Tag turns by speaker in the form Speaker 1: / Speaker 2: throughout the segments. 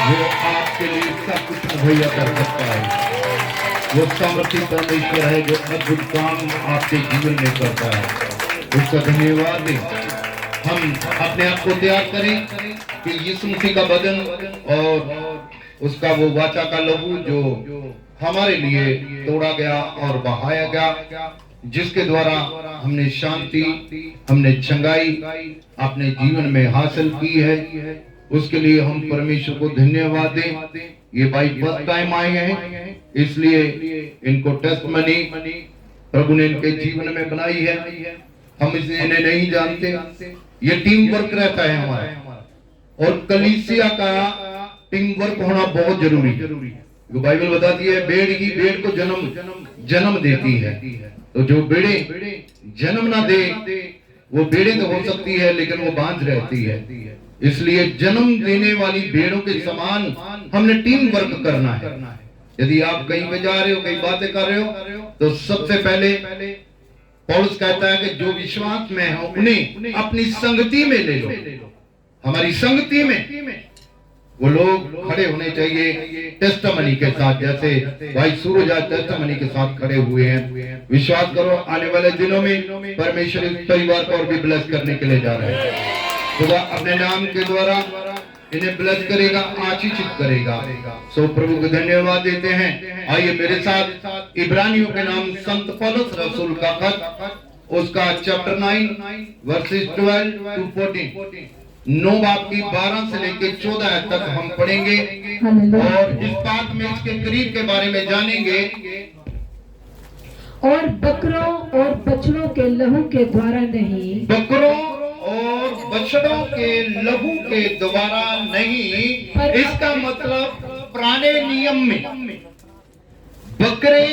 Speaker 1: वो आपके लिए सब कुछ मुहैया कर सकता है। वो सामर्थ्य परमेश्वर है जो अद्भुत काम आपके जीवन में करता है। उसका धन्यवाद दें। हम अपने आप को तैयार करें कि यीशु मसीह का बदन और उसका वो वाचा का लहू जो हमारे लिए तोड़ा गया और बहाया गया, जिसके द्वारा हमने शांति, हमने चंगाई अपने जीवन में हासिल की है, उसके लिए हम परमेश्वर को धन्यवाद दें। ये भाई फर्स्ट टाइम आए हैं, इसलिए इनको टेस्टमनी प्रभु ने इनके जीवन में बनाई है। हम इन्हें नहीं जानते। ये टीम वर्क रहता है हमारा, और कलीसिया का टीम वर्क होना बहुत जरूरी है। जो बाइबल बताती है भेड़ ही भेड़ को जन्म देती है। तो जो भेड़े जन्म ना दे, वो भेड़े तो हो सकती है लेकिन वो बांझ रहती है। इसलिए जन्म देने वाली भेड़ों के समान हमने टीम वर्क करना है। यदि आप कहीं पे जा रहे हो, कहीं बातें कर रहे हो, तो सबसे पहले पौलुस कहता है कि जो विश्वास में हो उन्हें अपनी संगति में ले लो। हमारी संगति में वो लोग खड़े होने चाहिए टेस्टमनी के साथ, जैसे भाई सूरज आज टेस्टमनी के साथ खड़े हुए हैं। विश्वास करो आने वाले दिनों में परमेश्वर इस परिवार को और भी ब्लेस करने के लिए जा रहे हैं। खुदा अपने नाम के द्वारा इन्हें ब्लेस करेगा, आशीषित करेगा। सो प्रभु को धन्यवाद देते हैं। आइए मेरे साथ इब्रानियों के नाम संत पौलुस रसूल का खत, उसका चैप्टर 9 वर्सेस 12 to 14, 9 बाब की 12 से लेकर 14 तक हम पढ़ेंगे और इस बात में इसके करीब के बारे में जानेंगे।
Speaker 2: और बकरों और बछड़ों के लहू के द्वारा नहीं,
Speaker 1: बकरों और बछड़ों के लहू के द्वारा नहीं, इसका मतलब पुराने नियम में बकरे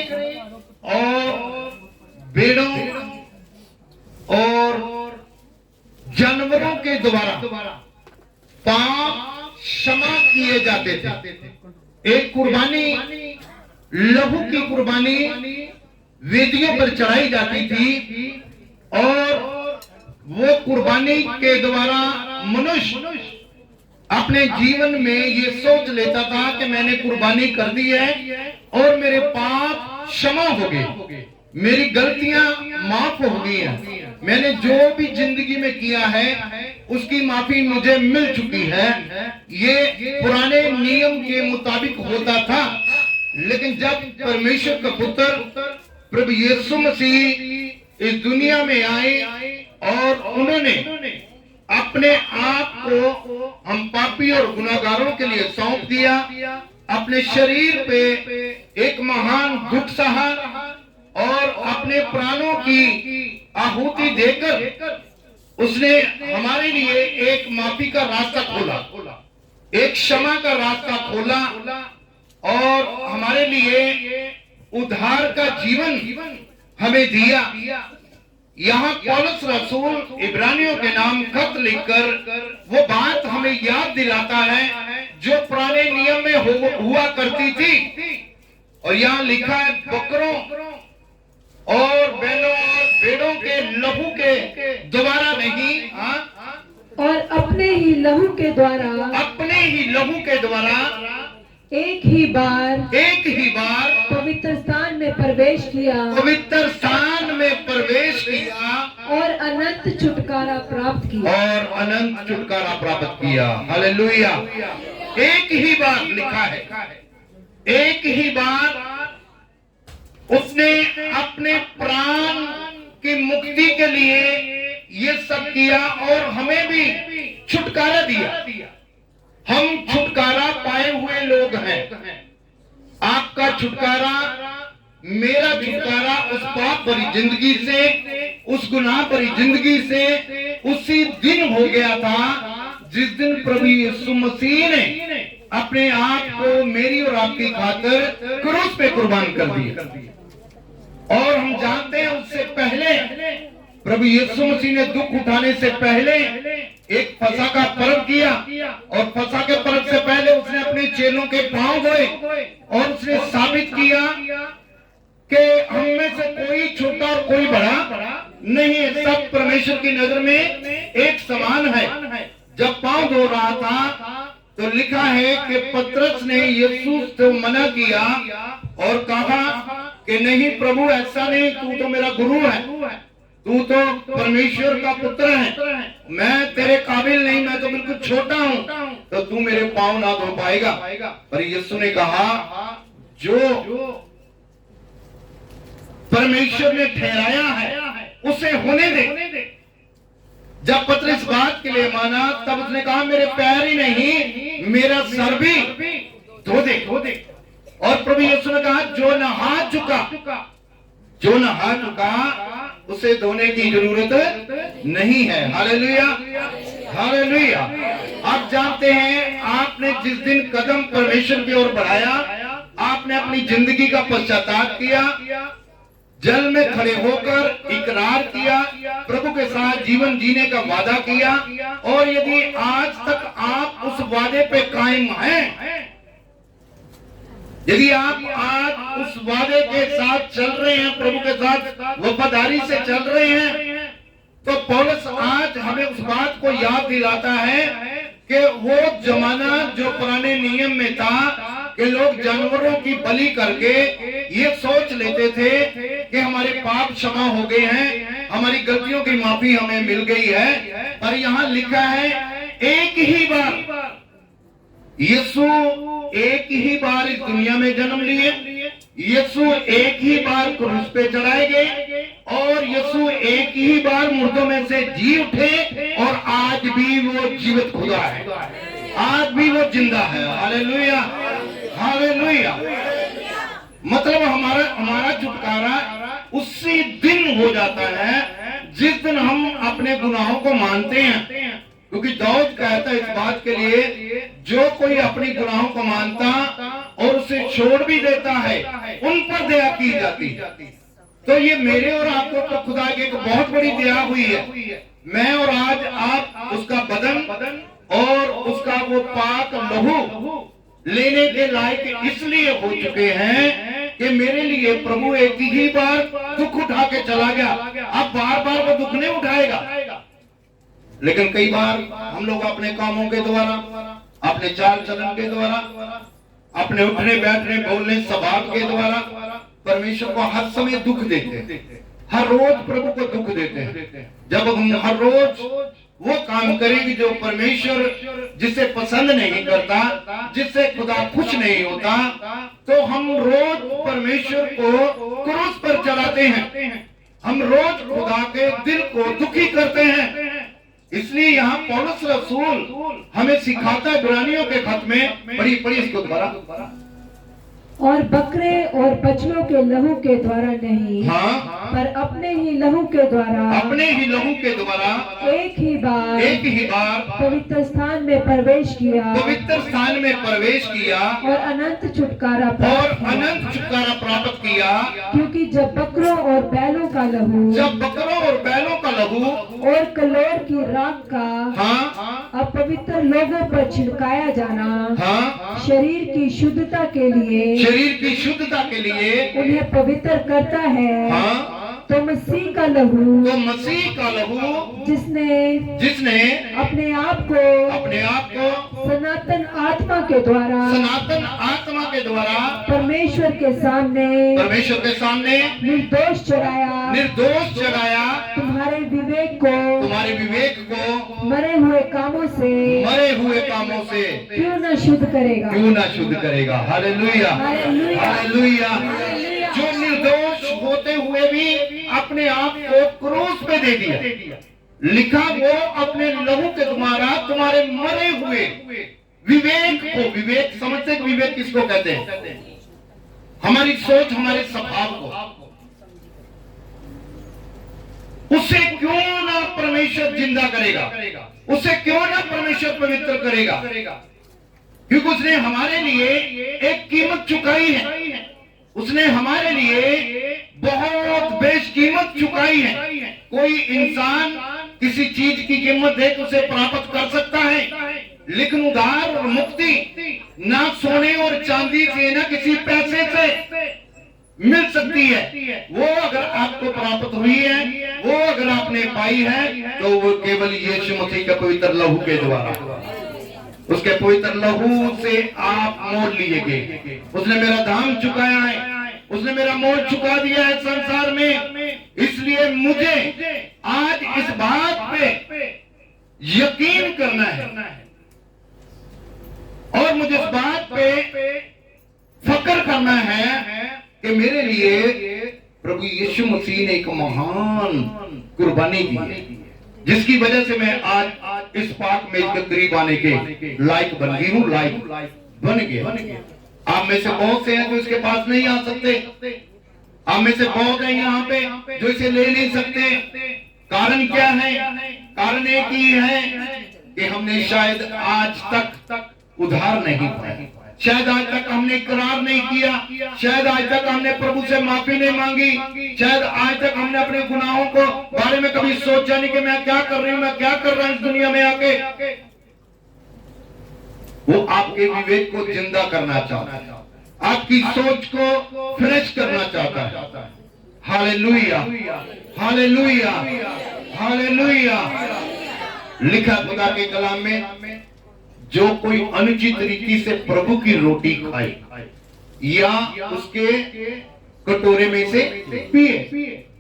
Speaker 1: और भेड़ों और जानवरों के द्वारा पाप क्षमा किए जाते थे। एक कुर्बानी, लहू की कुर्बानी वेदियों पर चढ़ाई जाती थी, और वो कुर्बानी के द्वारा मनुष्य अपने जीवन में ये सोच लेता था कि मैंने कुर्बानी कर दी है और मेरे पाप क्षमा हो गए, मेरी गलतियां माफ हो गई हैं, मैंने जो भी जिंदगी में किया है उसकी माफी मुझे मिल चुकी है। ये पुराने नियम के मुताबिक होता था। लेकिन जब परमेश्वर का पुत्र प्रभु यीशु मसीह इस दुनिया में आए और उन्होंने अपने आप को हम पापी और गुनाहगारों के लिए सौंप दिया, अपने शरीर पे एक महान दुख सहा और अपने प्राणों की आहुति देकर उसने हमारे लिए एक माफी का रास्ता खोला, एक क्षमा का रास्ता खोला और हमारे लिए उद्धार का जीवन हमें दिया। यहाँ पौलुस रसूल इब्रानियों के नाम खत लिखकर वो बात हमें याद दिलाता है जो पुराने नियम में हुआ करती थी। और यहाँ लिखा है बकरों और बैलों और भेड़ों के लहू के द्वारा नहीं,
Speaker 2: और अपने ही लहू के द्वारा,
Speaker 1: अपने ही लहू के द्वारा
Speaker 2: एक ही बार
Speaker 1: पवित्र
Speaker 2: स्थान में प्रवेश किया,
Speaker 1: पवित्र स्थान में प्रवेश किया
Speaker 2: और अनंत छुटकारा प्राप्त किया,
Speaker 1: और अनंत छुटकारा प्राप्त किया। हालेलुया। एक ही बार लिखा है, एक ही बार उसने अपने प्राण की मुक्ति के लिए ये सब किया और हमें भी छुटकारा दिया। हम छुटकारा पाए हुए लोग हैं। आपका छुटकारा, मेरा छुटकारा उस पाप भरी जिंदगी से, उस गुनाह भरी जिंदगी से उसी दिन हो गया था जिस दिन प्रभु यीशु मसीह ने अपने आप को मेरी और आपकी खातिर क्रूस पे कुर्बान कर दिया। और हम जानते हैं उससे पहले प्रभु यीशु मसीह ने दुख उठाने से पहले एक फसह का पर्व किया, और फसह के पर्व से पहले उसने अपने चेलों के पांव धोए और उसने साबित किया कि हम में से कोई छोटा और कोई बड़ा नहीं है, सब परमेश्वर की नजर में एक समान है। जब पांव धो रहा था तो लिखा है कि पतरस ने यीशु से मना किया और कहा कि नहीं प्रभु, ऐसा नहीं, तू तो मेरा गुरु है, तू तो परमेश्वर का पुत्र है, मैं तेरे काबिल नहीं, मैं तो बिल्कुल छोटा हूँ, तो तू मेरे पाँव ना धो पाएगा। पर यीशु ने कहा जो परमेश्वर ने ठहराया है उसे होने दे। जब पतरस बात के लिए माना तब उसने कहा मेरे पैर ही नहीं, मेरा सर भी धो दे। और प्रभु यीशु ने कहा जो नहा चुका उसे धोने की जरूरत नहीं है। Hallelujah, hallelujah. आप जानते हैं, आपने जिस दिन कदम परमेश्वर की ओर बढ़ाया, आपने अपनी जिंदगी का पश्चाताप किया, जल में खड़े होकर इकरार किया, प्रभु के साथ जीवन जीने का वादा किया, और यदि आज तक आप उस वादे पे कायम हैं, यदि आप आज उस वादे के साथ चल रहे हैं, प्रभु के साथ वफादारी से चल रहे हैं, तो पौलुस आज हमें उस बात को याद दिलाता है कि वो जमाना जो पुराने नियम में था कि लोग जानवरों की बलि करके ये सोच लेते थे कि हमारे पाप क्षमा हो गए हैं, हमारी गलतियों की माफी हमें मिल गई है। पर यहाँ लिखा है एक ही बार यीशु एक ही बार इस दुनिया में जन्म लिए, यीशु एक ही बार क्रूस पे चढ़ाए गए, और यीशु एक ही बार मुर्दों में से जी उठे, और आज भी वो जीवित खुदा है, आज भी वो जिंदा है। Hallelujah, hallelujah. मतलब हमारा छुटकारा उसी दिन हो जाता है जिस दिन हम अपने गुनाहों को मानते हैं, क्योंकि दाऊद कहता है इस बात के लिए जो कोई अपनी गुनाहों को मानता और उसे छोड़ भी देता है उन पर दया की जाती। तो ये मेरे और आपको तो खुदा की एक बहुत बड़ी दया हुई है। मैं और आज आप उसका बदन और उसका वो पाक लहू लेने के लायक इसलिए हो चुके हैं कि मेरे लिए प्रभु एक ही बार दुख उठा के चला गया, अब बार बार वो दुख नहीं उठाएगा। लेकिन कई बार हम लोग अपने कामों के द्वारा, अपने चाल चलन के द्वारा, अपने उठने बैठने बोलने स्वभाव के द्वारा परमेश्वर को हर समय दुख देते हैं, हर रोज प्रभु को दुख देते हैं। जब हम हर रोज वो काम करेंगे जो परमेश्वर जिसे पसंद नहीं करता, जिससे खुदा खुश नहीं होता, तो हम रोज परमेश्वर को क्रूस पर चढ़ाते हैं, हम रोज खुदा के दिल को दुखी करते हैं। इसलिए यहाँ पौलुस रसूल हमें सिखाता है इब्रानियों के खत में, पढ़ी इसको दोबारा,
Speaker 2: और बकरे और बछड़ों के लहू के द्वारा नहीं,
Speaker 1: हाँ,
Speaker 2: पर अपने ही लहू के द्वारा,
Speaker 1: अपने ही लहू के द्वारा
Speaker 2: एक ही बार पवित्र स्थान में प्रवेश किया,
Speaker 1: पवित्र स्थान में प्रवेश किया,
Speaker 2: और अनंत छुटकारा
Speaker 1: प्राप्त किया।
Speaker 2: क्योंकि जब बकरों और बैलों का लहू और कलोर की राख का
Speaker 1: हाँ,
Speaker 2: अपवित्र लोगों पर छिड़काया जाना,
Speaker 1: हाँ,
Speaker 2: शरीर की शुद्धता के लिए उन्हें पवित्र करता है,
Speaker 1: हाँ,
Speaker 2: तो मसीह का लहू जिसने अपने आप को सनातन आत्मा के द्वारा परमेश्वर के सामने निर्दोष चढ़ाया, तुम्हारे विवेक को मरे हुए कामों से क्यों न शुद्ध करेगा। Hallelujah,
Speaker 1: hallelujah. जो निर्दोष होते हुए भी अपने आप को क्रूस पे दे दिया, लिखा वो अपने लहू के द्वारा तुम्हारे मरे हुए विवेक समझते, विवेक किसको कहते हैं? हमारी सोच, हमारे स्वभाव को, उसे क्यों ना परमेश्वर जिंदा करेगा, उसे क्यों ना परमेश्वर पवित्र करेगा, क्योंकि उसने हमारे लिए एक कीमत चुकाई है, उसने हमारे लिए बहुत बेशकीमत चुकाई है। कोई इंसान किसी चीज की कीमत दे उसे प्राप्त कर सकता है, लेकिन उधार और मुक्ति ना सोने और चांदी से, ना किसी पैसे से मिल सकती है। वो अगर आपको प्राप्त हुई है, वो अगर आपने पाई है, तो वो केवल यीशु मसीह के पवित्र लहू के द्वारा। उसके पवित्र लहू से आप मोल लिए गए। उसने मेरा दाम चुकाया है, उसने मेरा मोल चुका दिया है संसार में। इसलिए मुझे आज इस बात पे यकीन करना है और मुझे इस बात पे फक्र करना है कि मेरे लिए प्रभु यीशु मसीह ने एक महान कुर्बानी दी है, जिसकी वजह से मैं आज इस पाक मेज के करीब आने के लायक बन गई हूँ, लायक बन गया। आप में से बहुत से हैं जो इसके पास नहीं आ सकते। आप में से बहुत हैं यहाँ पे जो इसे ले नहीं सकते। कारण क्या है? कारण एक ही है कि हमने शायद आज तक उधार नहीं पाया, शायद आज तक हमने इकरार नहीं किया, शायद आज तक हमने प्रभु से माफी नहीं मांगी, शायद आज तक हमने अपने गुनाहों को बारे में कभी सोचा नहीं कि मैं क्या कर रही हूं, मैं क्या कर रहा हूं इस दुनिया में आके। वो आपके विवेक को जिंदा करना चाहता है, आपकी सोच को फ्रेश करना चाहता है। Hallelujah, hallelujah, hallelujah. लिखा खुदा के कलाम में, जो कोई अनुचित रीति से प्रभु की रोटी खाए या उसके कटोरे में से पिए,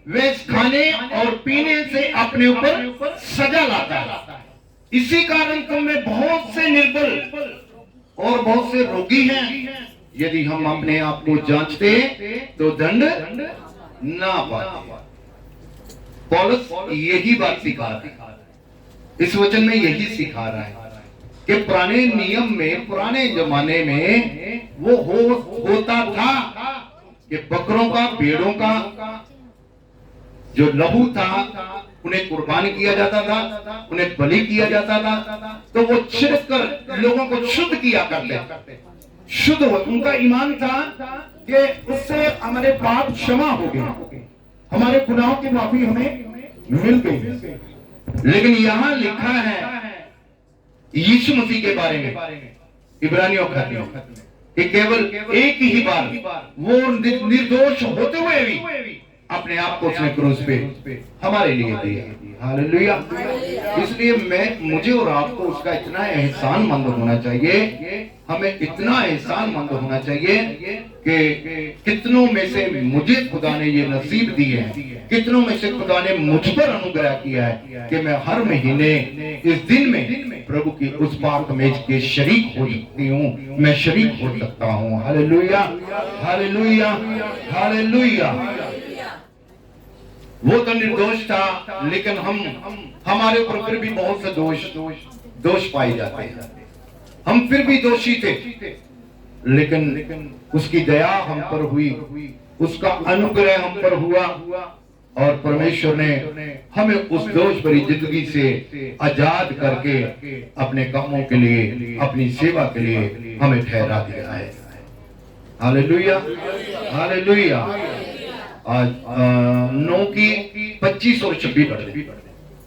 Speaker 1: वे खाने और पीने से अपने ऊपर सजा लाता है। इसी कारण तुम में बहुत से निर्बल और बहुत से रोगी हैं। यदि हम अपने आप को जांचते तो दंड ना पाते। पौलुस यही बात सिखा रहा है, इस वचन में यही सिखा रहा है कि पुराने नियम में, पुराने जमाने में वो होता था कि बकरों का, भेड़ों का जो लहू था उन्हें कुर्बान किया जाता था, उन्हें बलि किया जाता था, तो वो छिड़क कर लोगों को शुद्ध किया करते, शुद्ध हो। उनका ईमान था कि उससे हमारे पाप क्षमा हो गए, हमारे गुनाहों की माफी हमें मिल गई। लेकिन यहां लिखा है यीशु मसीह के बारे में, इब्रानियों खत में, कि केवल एक ही बार वो निर्दोष होते हुए भी अपने आप को उसने क्रूस पे हमारे लिए दिया। हालेलुया। इसलिए मुझे और आपको उसका इतना एहसान मंद होना चाहिए, हमें इतना एहसान मंद होना चाहिए कि कितनों में से मुझे खुदा ने ये नसीब दी है, कितनों में से खुदा ने मुझ पर अनुग्रह किया है कि मैं हर महीने इस दिन में प्रभु की उस पाक मेज के शरीक हो सकती हूँ, मैं शरीक हो सकता हूँ। Hallelujah, hallelujah, hallelujah. वो तो निर्दोष था, लेकिन हमारे ऊपर फिर भी बहुत से दोष पाए जाते हैं। हम फिर भी दोषी थे, लेकिन उसकी दया हम पर हुई, उसका अनुग्रह हम पर हुआ और परमेश्वर ने हमें उस दोष भरी जिंदगी से आजाद करके अपने कामों के लिए, अपनी सेवा के लिए हमें ठहरा दिया है। Hallelujah, hallelujah. आज 9 की 25 और 26 पढ़ लें।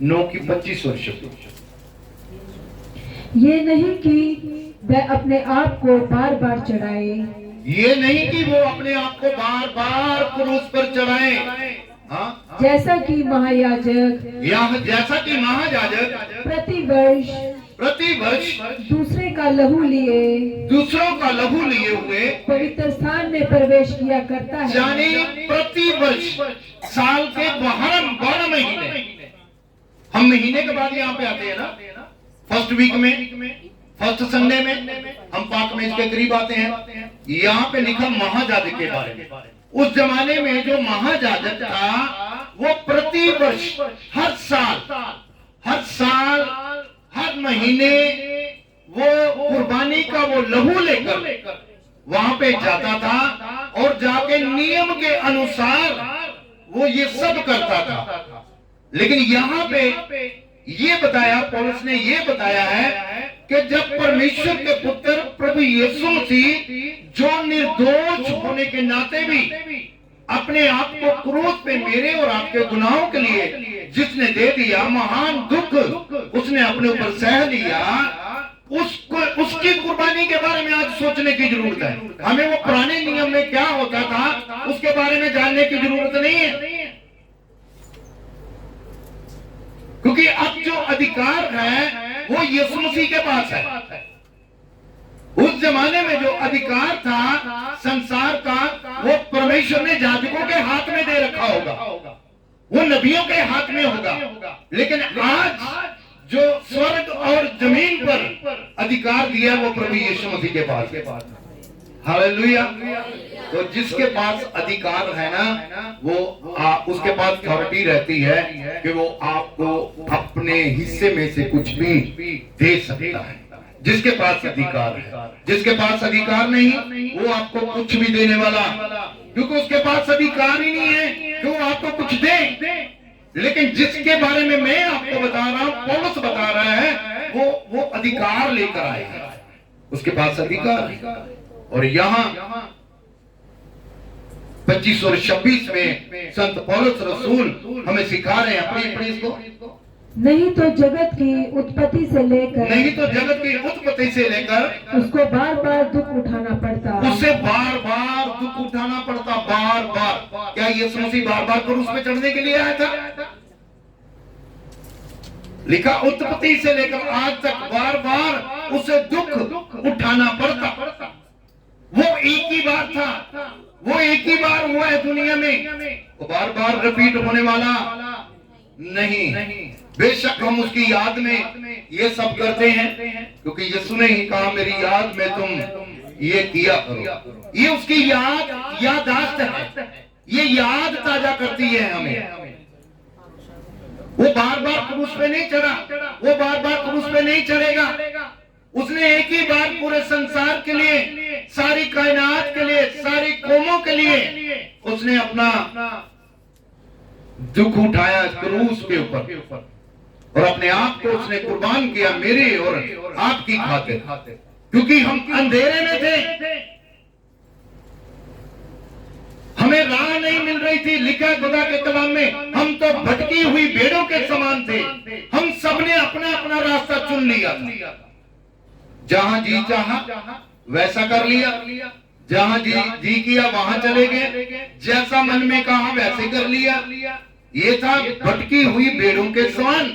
Speaker 1: 9 की 25 और 26।
Speaker 2: ये नहीं कि वह अपने आप को बार बार चढ़ाए,
Speaker 1: ये नहीं कि वो अपने आप को बार बार क्रूस पर चढ़ाए। हाँ,
Speaker 2: जैसा कि महायाजक,
Speaker 1: जैसा कि महायाजक
Speaker 2: प्रतिवर्ष दूसरे का लहू लिए,
Speaker 1: दूसरों का लहू लिए हुए
Speaker 2: पवित्र स्थान में प्रवेश किया करता है।
Speaker 1: यानी प्रतिवर्ष साल के 12 महीने, हम महीने के बाद यहाँ पे आते हैं ना, फर्स्ट वीक में, फर्स्ट संडे में हम पाक मेज के करीब आते हैं। यहाँ पे लिखा महायाजक के बारे में। उस जमाने में जो महायाजक था वो प्रतिवर्ष हर साल हर महीने वो कुर्बानी का वो लहू लेकर वहां पे जाता था और जाके नियम के अनुसार वो ये सब करता था। लेकिन यहाँ पे ये बताया, पौलुस ने ये बताया है कि जब परमेश्वर के पुत्र प्रभु यीशु मसीह, जो निर्दोष होने के नाते भी अपने आप को क्रूस पे मेरे और आपके गुनाहों के लिए जिसने दे दिया, महान दुख उसने अपने ऊपर सह लिया, उसकी कुर्बानी के बारे में आज सोचने की जरूरत है। हमें वो पुराने नियम में क्या होता था उसके बारे में जानने की जरूरत नहीं है, क्योंकि अब जो अधिकार है वो यीशु मसीह के पास है। उस जमाने में जो अधिकार था संसार का, वो परमेश्वर ने जाजकों के हाथ में दे रखा होगा, वो नबियों के हाथ में होगा। लेकिन आज जो स्वर्ग और जमीन पर अधिकार दिया वो प्रभु यीशु मसीह के पास। हालेलुया। तो जिसके पास अधिकार है ना, वो उसके पास अथॉरिटी रहती है कि वो आपको अपने हिस्से में से कुछ भी दे सकता है। जिसके पास अधिकार है, जिसके पास अधिकार नहीं वो आपको कुछ भी देने वाला, क्योंकि उसके पास अधिकार ही नहीं है कि वो आपको कुछ दे। लेकिन जिसके बारे में मैं आपको बता रहा हूं, पौलुस बता रहा है, वो अधिकार लेकर आएगा, उसके पास अधिकार। और यहाँ 25 और 26 में संत पौलुस रसूल हमें सिखा रहे हैं, अपनी इसको,
Speaker 2: नहीं तो जगत की उत्पत्ति से लेकर उसको बार बार दुख उठाना पड़ता,
Speaker 1: उससे बार बार दुख उठाना पड़ता, बार बार। क्या यीशु मसीह बार बार क्रूस पे चढ़ने के लिए आया था? लिखा उत्पत्ति से लेकर आज तक बार बार उसे दुख उठाना पड़ता। वो एक ही बार था, वो एक ही बार हुआ है दुनिया में, वो बार बार रिपीट होने वाला नहीं। बेशक हम उसकी याद में ये सब करते हैं, क्योंकि यीशु ने ही कहा मेरी याद में तुम ये किया करो। ये उसकी याददाश्त है, ये याद ताजा करती है हमें। वो बार बार क्रूस पे नहीं चढ़ा, वो बार बार क्रूस पे नहीं चढ़ेगा। उसने एक ही बार पूरे संसार के लिए, सारी कायनात के लिए, सारी कौमों के लिए उसने अपना दुख उठाया क्रूस के ऊपर, और अपने आप को उसने कुर्बान किया मेरे और आपकी खातिर, क्योंकि हम अंधेरे में थे, हमें राह नहीं मिल रही थी। लिखा खुदा के कलाम में, हम तो भटकी हुई भेड़ों के समान थे, हम सबने अपना अपना रास्ता चुन लिया था। जहां जी चाहा वैसा कर लिया, जहां जी किया वहां चले गए, जैसा मन में कहा वैसे कर लिया। ये था भटकी हुई भेड़ों के समान।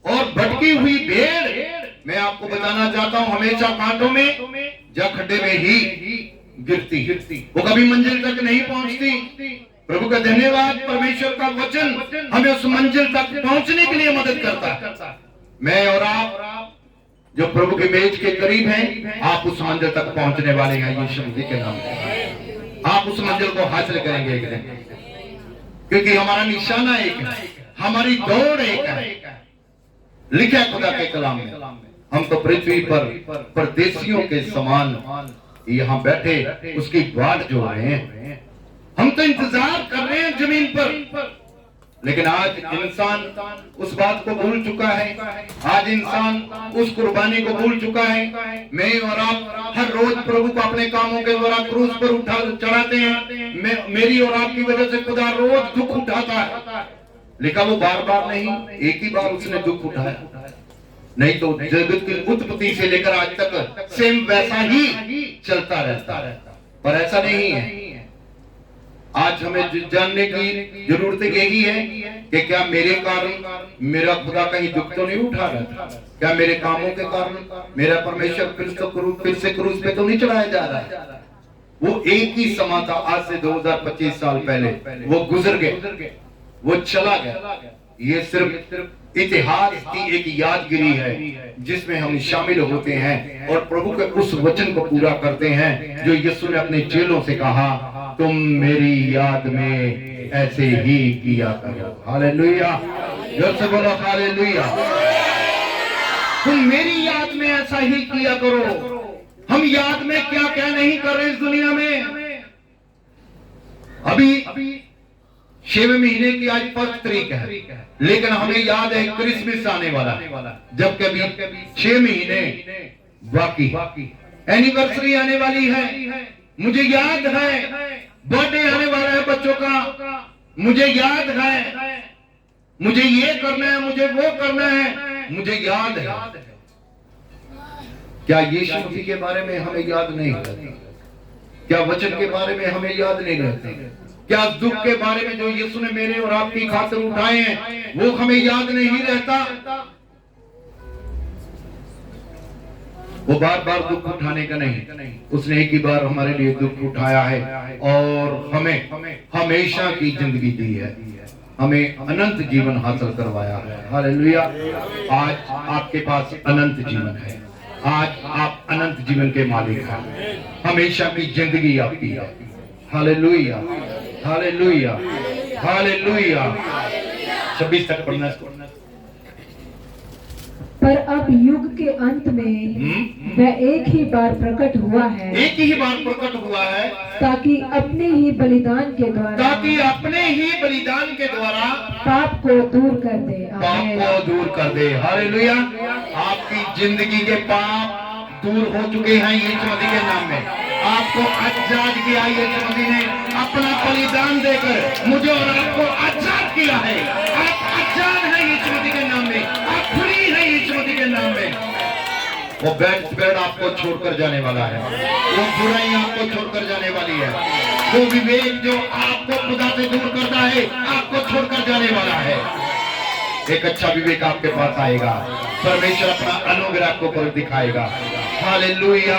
Speaker 1: और भटकी हुई भेड़, मैं आपको बताना चाहता हूं, हमेशा कांटों में या खड्डे में ही गिरती, वो कभी मंजिल तक नहीं पहुंचती। प्रभु का धन्यवाद, परमेश्वर का वचन हमें उस मंजिल तक पहुंचने के लिए मदद करता है। मैं और आप जो प्रभु के मेज के करीब हैं, आप उस मंजिल तक पहुंचने वाले हैं यीशु मसीह के नाम में। आप उस मंजिल को हासिल करेंगे एक दिन, क्योंकि हमारा निशाना एक है, हमारी दौड़ एक है। लिखा है खुदा के कलाम में, हम तो पृथ्वी पर परदेशियों के समान यहाँ बैठे उसकी बाट जो रहे हैं। हम तो इंतजार कर रहे हैं जमीन पर, लेकिन आज इंसान उस बात को भूल चुका है, आज इंसान उस कुर्बानी को भूल चुका है। मैं और आप हर रोज प्रभु को अपने कामों के द्वारा क्रूस पर चढ़ाते हैं। मेरी और आपकी वजह से खुदा रोज दुख उठाता है। लिखा वो बार बार नहीं, एक ही बार उसने दुख उठाया। नहीं तो जगत की उत्पत्ति से लेकर आज तक सेम वैसा ही चलता रहता, पर ऐसा नहीं है। आज हमें जानने की जरूरत यही है कि क्या मेरे कारण मेरा खुदा कहीं दुख तो नहीं उठा रहा, क्या मेरे कामों के कारण मेरा परमेश्वर फिर से क्रूस पे तो नहीं चढ़ाया जा रहा है। वो एक ही समा था, आज से 2025 साल पहले वो गुजर गए, वो चला गया। ये सिर्फ इतिहास की एक यादगिरी है जिसमें हम शामिल होते हैं और प्रभु के उस वचन को पूरा करते हैं जो यीशु ने अपने चेलों से कहा, तुम मेरी याद में ऐसे ही किया करो। हालेलुया, जोर से बोलो हालेलुया। तुम मेरी याद में ऐसा ही किया करो। हम याद में क्या क्या नहीं कर रहे इस दुनिया में। अभी 6वें महीने की आज 1 तारीख है, लेकिन हमें याद है क्रिसमस आने वाला, जब कभी 6 महीने बाकी, एनिवर्सरी आने वाली है। मुझे याद है बर्थडे आने वाला है बच्चों का, मुझे याद है मुझे ये करना है, मुझे वो करना है, मुझे याद है। क्या यीशु मसीह के बारे में हमें याद नहीं रहता? क्या वचन के बारे में हमें याद नहीं रहता? क्या दुख के बारे में जो यीशु ने मेरे और आपकी खातिर उठाए हैं वो हमें याद नहीं रहता? वो बार बार दुख उठाने का नहीं, उसने एक ही बार हमारे लिए दुख उठाया है और हमें हमेशा की जिंदगी दी है, हमें अनंत जीवन हासिल करवाया है। हालेलुया। आज आपके पास अनंत जीवन है, आज आप अनंत जीवन के मालिक हैं, हमेशा की जिंदगी आपकी है। Hallelujah, hallelujah, hallelujah. 26 तक पढ़ना है।
Speaker 2: पर अब युग के अंत में वह एक ही बार प्रकट हुआ है,
Speaker 1: एक ही बार प्रकट हुआ है,
Speaker 2: ताकि अपने ही बलिदान के द्वारा,
Speaker 1: ताकि अपने ही बलिदान के द्वारा
Speaker 2: पाप को दूर कर दे।
Speaker 1: पाप को दूर कर दे। हालेलुया। आपकी जिंदगी के पाप दूर हो चुके हैं यीशु मसीह के नाम में। आपको आजाद किया यीशु मसीह ने, अपना बलिदान देकर मुझे और आपको आजाद किया है। आप आजाद हैं यीशु मसीह के नाम में, आप फ्री हैं यीशु मसीह के नाम में। वो बैड आपको छोड़कर जाने वाला है, वो बुराई आपको छोड़कर जाने वाली है, वो विवेक जो आपको खुदा से दूर करता है आपको छोड़कर जाने वाला है। एक अच्छा विवेक आपके पास आएगा, परमेश्वर अपना अनुग्रह आपको पर दिखाएगा। Hallelujah,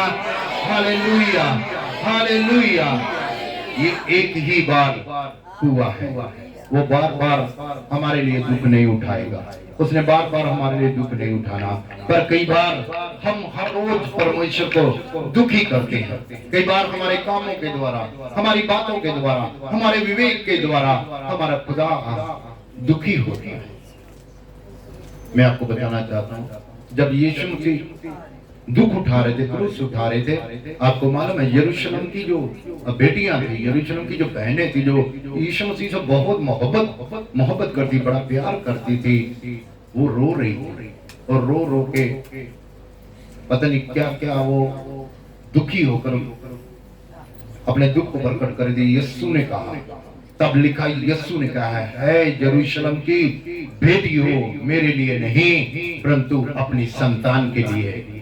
Speaker 1: hallelujah, hallelujah. ये एक ही बार हुआ है, वो बार बार हमारे लिए दुख नहीं उठाएगा, उसने बार बार हमारे लिए दुख नहीं उठाना। पर कई बार हम हर रोज परमेश्वर को दुखी करते हैं, कई बार हमारे कामों के द्वारा, हमारी बातों के द्वारा, हमारे विवेक के द्वारा हमारा खुदा दुखी होता है। मैं आपको बताना चाहता हूँ, जब यीशु मसीह दुख उठा रहे थे, क्रूस उठा रहे थे, आपको मालूम है यरूशलेम की जो बेटियां थी, यरूशलेम की जो बहनें थी, जो यीशु मसीह से बहुत मोहब्बत करती, बड़ा प्यार करती थी, वो रो रही थी और रो रो के पता नहीं क्या क्या वो दुखी होकर अपने दुख को प्रकट कर दी। यीशु ने कहा, तब लिखा, यीशु ने कहा है यरूशलेम की बेटियों, मेरे लिए नहीं परंतु अपनी संतान के लिए।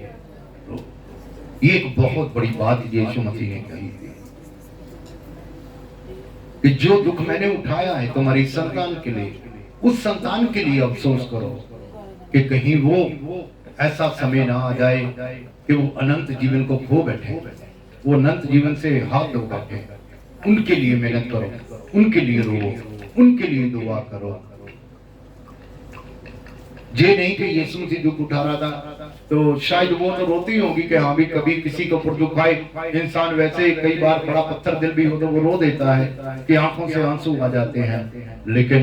Speaker 1: ये एक बहुत बड़ी बात यीशु मसीह ने कही कि जो दुख मैंने उठाया है तुम्हारी संतान के लिए, उस संतान के लिए अफसोस करो कि कहीं वो ऐसा समय ना आ जाए कि वो अनंत जीवन को खो बैठे, वो अनंत जीवन से हाथ धो बैठे। उनके लिए मेहनत करो, उनके लिए रो, उनके लिए दुआ करो। ये नहीं कि यीशु मसीह दुख उठा रहा था तो शायद वो तो रोती होगी कि हाँ भी कभी किसी को ऊपर दुख आए, इंसान वैसे कई बार बड़ा पत्थर दिल भी हो तो वो रो देता है कि आंखों से आंसू आ जाते हैं। लेकिन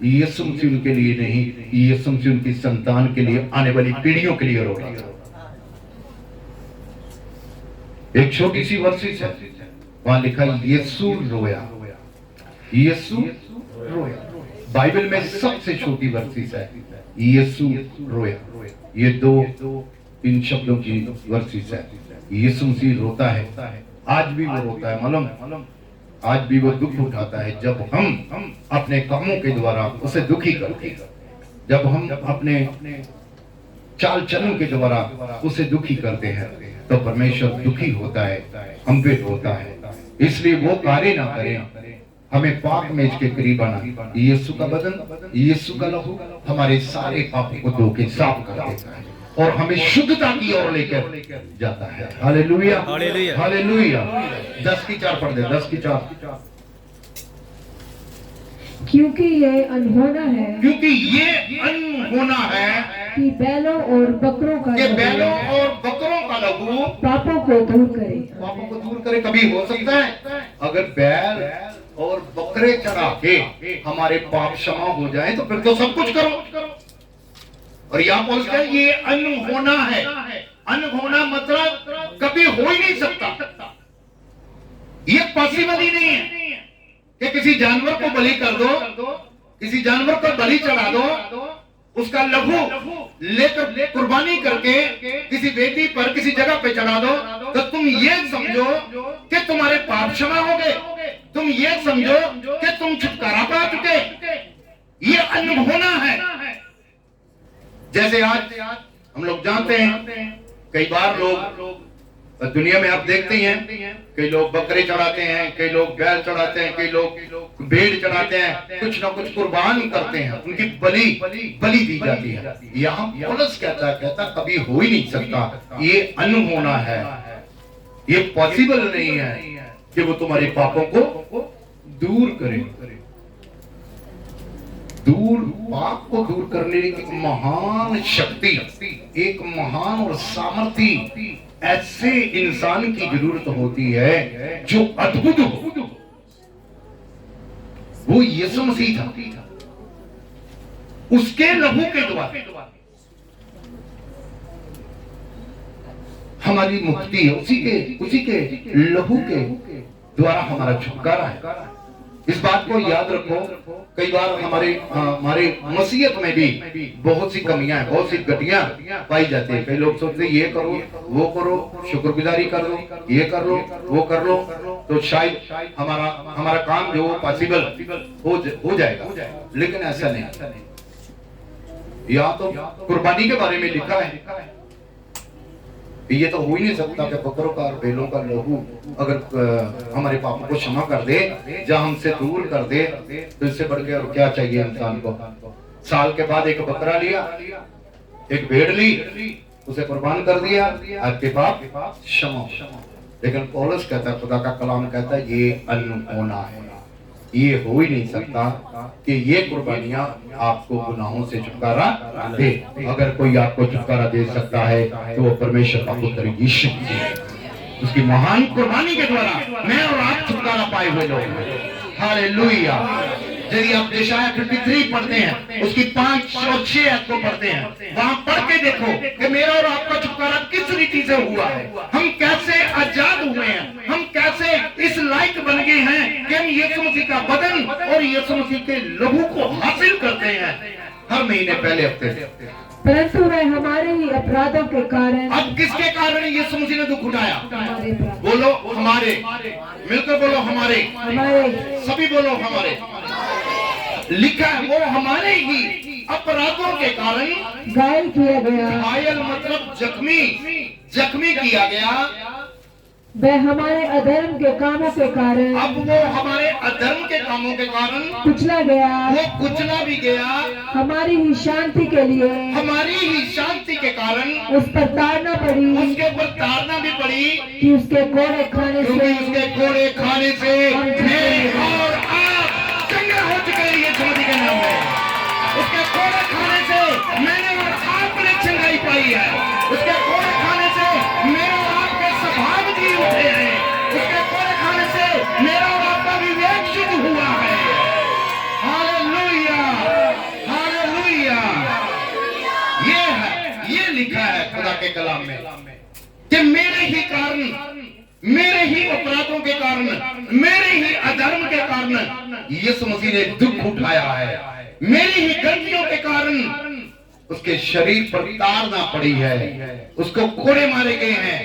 Speaker 1: यीशु मसीह उनके लिए नहीं, यीशु मसीह उनकी संतान के लिए, आने वाली पीढ़ियों के लिए रो रहा था। एक छोटी सी वर्षिश है, वहां लिखा यीशु रोया, यीशु रोया। बाइबल में सबसे छोटी वर्षिश है यीशु रोया। ये इन शब्दों की वर्षिश है। यीशु मसीह रोता है, आज भी वो रोता है, मालूम आज भी वो दुख उठाता है जब हम अपने कामों के द्वारा उसे दुखी करते हैं, जब हम अपने चाल चलन के द्वारा उसे दुखी करते हैं तो परमेश्वर दुखी होता है, हम पे रोता है। इसलिए वो कार्य ना करें, हमें पाक मेज के करीब आना। यीशु का बदन, यीशु का लहू हमारे सारे पापों को धो के साफ कर देता है और हमें शुद्धता की ओर लेकर जाता है। Hallelujah, hallelujah. 10:4 पढ़ दे, 10:4।
Speaker 2: क्योंकि ये अनहोना है,
Speaker 1: क्योंकि ये अनहोना है
Speaker 2: कि बैलों और बकरों का लहू पापों को दूर करे।
Speaker 1: पापों को दूर करे। कभी हो सकता है अगर बैल और बकरे चढ़ा के हमारे पाप क्षमा हो जाए तो फिर तो सब कुछ करो। और यहाँ बोलते हैं ये अनहोना है। अनहोना मतलब कभी हो ही नहीं सकता, ये पॉसिबल ही नहीं है कि किसी जानवर को बलि कर दो, किसी जानवर को बलि चढ़ा दो, उसका लहू लेकर कुर्बानी करके किसी वेदी पर किसी जगह पे चढ़ा दो तो तुम ये समझो कि तुम्हारे पाप क्षमा हो गए, तुम ये समझो कि तुम छुटकारा पा चुके। ये अनहोना है। जैसे आज हम लोग जानते हैं कई बार लोग दुनिया में आप देखते ही हैं, कई लोग बकरे चढ़ाते हैं, कई लोग बैल चढ़ाते हैं, कई लोग भेड़ चढ़ाते हैं, कुछ ना कुछ कुर्बान करते हैं, उनकी बलि दी जाती है। यहाँ पौलुस कहता कभी हो ही नहीं सकता, ये अनहोना है, ये पॉसिबल नहीं है कि वो तुम्हारे पापों को दूर करे। पाप को दूर करने की एक महान शक्ति, एक महान और सामर्थ्य ऐसे इंसान की जरूरत होती है जो अद्भुत हो। वो यीशु मसीह था, उसके लहू के द्वारा हमारी मुक्ति है, उसी के लहू के द्वारा हमारा छुटकारा है। इस बात को याद रखो। कई बार हमारे मसीहत में भी बहुत सी कमियां हैं, बहुत सी गतियां पाई जाती है। कई लोग सोचते ये करो, वो करो, शुक्रगुजारी कर लो, ये कर लो, वो कर लो, तो शायद हमारा काम जो पॉसिबल हो जाएगा। लेकिन ऐसा नहीं। यहाँ तो कुर्बानी के बारे में लिखा है, ये तो हो ही नहीं सकता कि बकरों का और बैलों का लहू अगर हमारे पापों को क्षमा कर दे, या हमसे दूर कर दे, तो इससे बढ़ के और क्या चाहिए इंसान को। साल के बाद एक बकरा लिया, एक भेड़ ली, उसे कुर्बान कर दिया, आपके पाप क्षमा। लेकिन पौलुस कहता है, खुदा का कलाम कहता है, ये अनहोना है, ये हो ही नहीं सकता कि ये कुर्बानियां आपको गुनाहों से छुटकारा दे। अगर कोई आपको छुटकारा दे सकता है तो वो परमेश्वर का पुत्र यीशु मसीह, उसकी महान कुर्बानी के द्वारा मैं और आप छुटकारा पाए हुए लोग हैं। हालेलुया। यदि आप यशायाह 53 पढ़ते हैं, उसकी 5 और 6 आयत को पढ़ते हैं, वहां पढ़ के देखो कि मेरा और आपका छुटकारा किस रीति से हुआ है, हम कैसे आजाद हुए हैं, हम कैसे इस लायक बन गए हैं कि हम यीशु मसीह का बदन और यीशु मसीह के लहू को हासिल करते हैं हर महीने पहले हफ्ते।
Speaker 2: परंतु वह हमारे ही अपराधों के कारण। अब
Speaker 1: किसके कारण यीशु मसीह ने दुख उठाया? बोलो हमारे, मिलकर बोलो हमारे, सभी बोलो हमारे। लिखा है वो हमारे ही अपराधों के कारण
Speaker 2: घायल किया गया।
Speaker 1: घायल मतलब जख्मी किया गया।
Speaker 2: वह हमारे अधर्म के कामों के कारण।
Speaker 1: अब वो हमारे अधर्म के कामों के कारण
Speaker 2: कुचला गया।
Speaker 1: वो कुचला भी गया।
Speaker 2: हमारी ही शांति के लिए,
Speaker 1: हमारी ही शांति के कारण
Speaker 2: उस पर ताड़ना पड़ी,
Speaker 1: उसके ऊपर ताड़ना भी पड़ी
Speaker 2: कि उसके कोड़े खाने से,
Speaker 1: उसके कोड़े खाने से मैं और आप चंगे हो चुके हैं यीशु मसीह के नाम में। उसके कोड़े खाने से मैंने और आपने चंगाई पाई है। उसके कोड़े खाने से मेरे और आपके स्वभाव जी उठे हैं। उसके कोड़े खाने से मेरा और आपका विवेक शुद्ध हुआ है। Hallelujah, hallelujah. ये है, ये लिखा है खुदा के कलाम में कि मेरे ही कारण, मेरे ही अपराधों के कारण, मेरे ही अधर्म के कारण यीशु मसीह ने दुख उठाया है। मेरी ही गलतियों के कारण उसके शरीर पर ताड़ना पड़ी है, उसको कोड़े मारे गए हैं।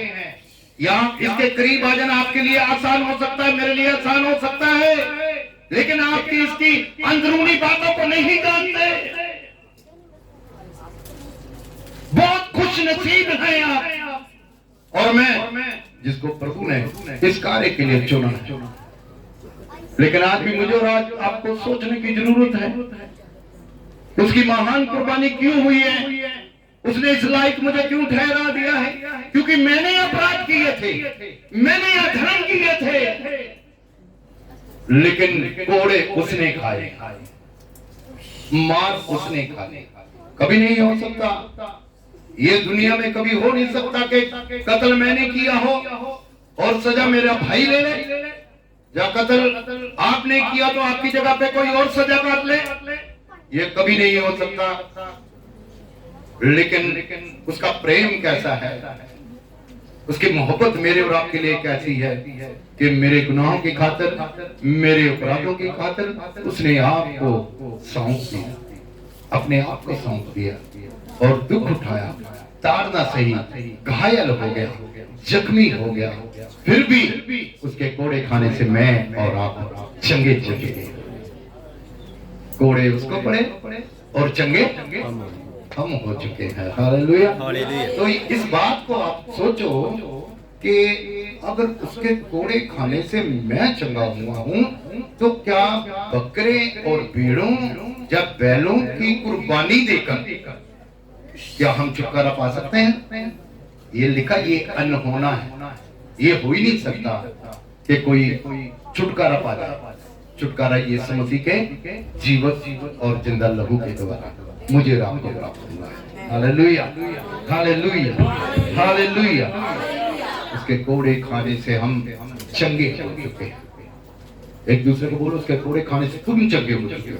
Speaker 1: या इसके करीब आ जाना आपके लिए आसान हो सकता है, मेरे लिए आसान हो सकता है, लेकिन आपकी इसकी अंदरूनी बातों को नहीं जानते। बहुत खुश नसीब है आप और मैं जिसको प्रभु ने इस कार्य के लिए चुना है। लेकिन आज भी मुझे और आज आपको सोचने की जरूरत है, उसकी महान कुर्बानी क्यों हुई है, उसने इस लायक मुझे क्यों ठहरा दिया है? क्योंकि मैंने अपराध किए थे, मैंने अधर्म किए थे, लेकिन कोड़े उसने खाए, मार उसने खाए। कभी नहीं हो सकता, ये दुनिया में कभी हो नहीं सकता कि कत्ल मैंने किया हो और सजा मेरा भाई ले ले, या कत्ल आपने किया तो आपकी जगह पे कोई और सजा काट ले। ये कभी नहीं हो सकता। लेकिन उसका प्रेम कैसा है, उसकी मोहब्बत मेरे और आपके लिए कैसी है कि मेरे गुनाहों की खातिर, मेरे अपराधों की खातिर उसने आपको सौंप दिया, अपने आप को सौंप दिया और दुख उठाया, ताड़ना सही, घायल हो गया, जख्मी हो गया, फिर भी उसके कोड़े खाने से मैं और आप चंगे चुके गए। कोड़े उसको पड़े और चंगे हम हो चुके हैं। हालेलुया। तो इस बात को आप सोचो कि अगर उसके कोड़े खाने से मैं चंगा हुआ हूं, तो क्या बकरे और भेड़ों या बैलों की कुर्बानी देकर क्या हम छुटकारा पा सकते हैं? ये लिखा, ये अनहोना है। ये हो ही नहीं सकता कि कोई छुटकारा पा जाए। छुटकारा यीशु मसीह के जीवित और जिंदा लहू के द्वारा मुझे और आपको प्राप्त हुआ है। Hallelujah, hallelujah, hallelujah. उसके कोड़े खाने से हम चंगे हो चुके हैं। एक दूसरे को बोलो, उसके कोड़े खाने से तुम चंगे हो चुके हो।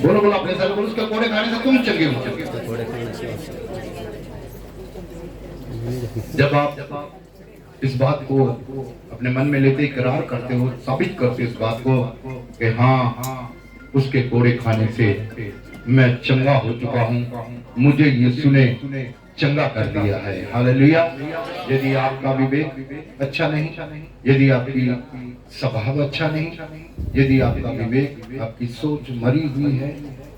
Speaker 1: बोलो बोलो अपने साथ बोलो, उसके कोड़े खाने से तुम चंगे हो चुके हो। जब आप इस बात को अपने मन में लेते इकरार करते हो, साबित करते हो इस बात को कि हाँ, उसके कोड़े खाने से मैं चंगा हो चुका हूँ, मुझे यीशु ने चंगा कर दिया है। हालेलुया। यदि आपका विवेक अच्छा नहीं, यदि आपकी स्वभाव अच्छा नहीं, यदि आपका विवेक, आपकी सोच मरी हुई है,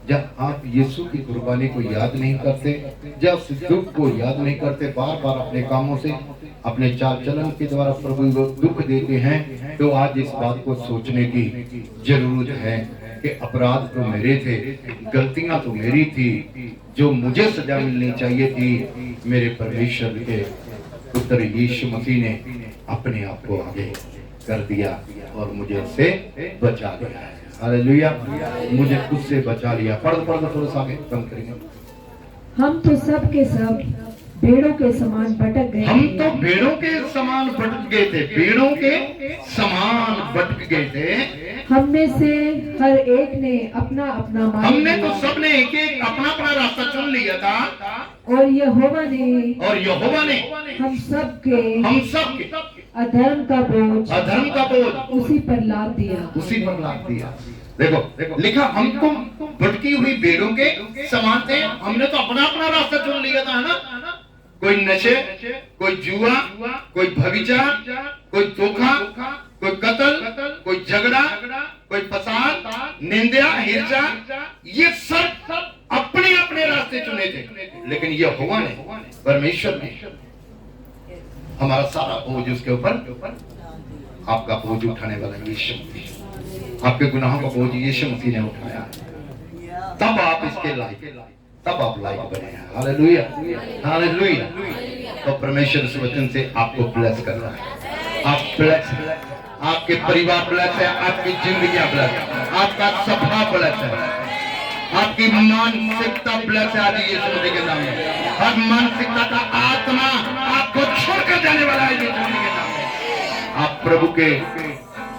Speaker 1: जब आप यीशु की कुर्बानी को याद नहीं करते, जब उस दुख को याद नहीं करते, बार बार अपने कामों से, अपने चाल चलन के द्वारा प्रभु को दुख देते हैं, तो आज इस बात को सोचने की जरूरत है कि अपराध तो मेरे थे, गलतियां तो मेरी थी, जो मुझे सजा मिलनी चाहिए थी, मेरे परमेश्वर के पुत्र यीशु मसीह ने अपने आप को आगे कर दिया और मुझे उससे बचा लिया है। हालेलुया, मुझे उससे बचा लिया। पढ़ थोड़ा सा आगे कम करेंगे।
Speaker 2: हम तो सब के सब भेड़ों के समान भटक गए।
Speaker 1: हम तो भेड़ों के समान भटक गए थे, भेड़ों के समान भटक गए थे।
Speaker 2: हम में से हर एक ने अपना अपना मार्ग
Speaker 1: हमने तो
Speaker 2: लिया।
Speaker 1: सबने एक एक अपना अपना रास्ता चुन लिया था,
Speaker 2: और यहोवा ने हम सब के अधर्म का बोझ उसी पर लाद दिया।
Speaker 1: देखो लिखा, हम तो भटकी हुई भेड़ों के समान थे। हमने तो अपना अपना रास्ता चुन लिया था, है ना? कोई नशे, कोई जुआ, कोई भविचार, कोई धोखा, कोई कत्ल, कोई झगड़ा, कोई फसाद, निंदा, हिंसा, ये सब अपने अपने रास्ते चुने थे। लेकिन यहोवा ने, परमेश्वर ने हमारा सारा बोझ उसके ऊपर, आपका बोझ उठाने वाला यीशु मसीह, आपके गुनाहों का बोझ यीशु मसीह ने उठाया। तब आप इसके लायक, तब आप लायक बने हैं। Hallelujah, hallelujah. तो परमेश्वर इस वचन से आपको ब्लेस कर रहा है। आप ब्लेस हैं, आपके परिवार ब्लेस है, आपकी जिंदगी ब्लेस है, आपका स्वभाव ब्लेस है, आपकी मानसिकता ब्लेस है। आज यीशु मसीह के नाम में हर मानसिकता का आत्मा आपको छोड़कर जाने वाला है यीशु मसीह के नाम में। आप प्रभु के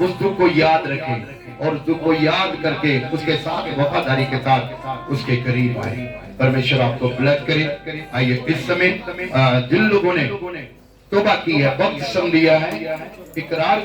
Speaker 1: उस दुख को याद रखें और उस दुख को याद करके उसके साथ वफादारी के साथ उसके करीब आए। परमेश्वर आपको ब्लेस करे। आइए इस समय जिन लोगों ने तौबा की है, बपतिस्मा लिया है, इकरार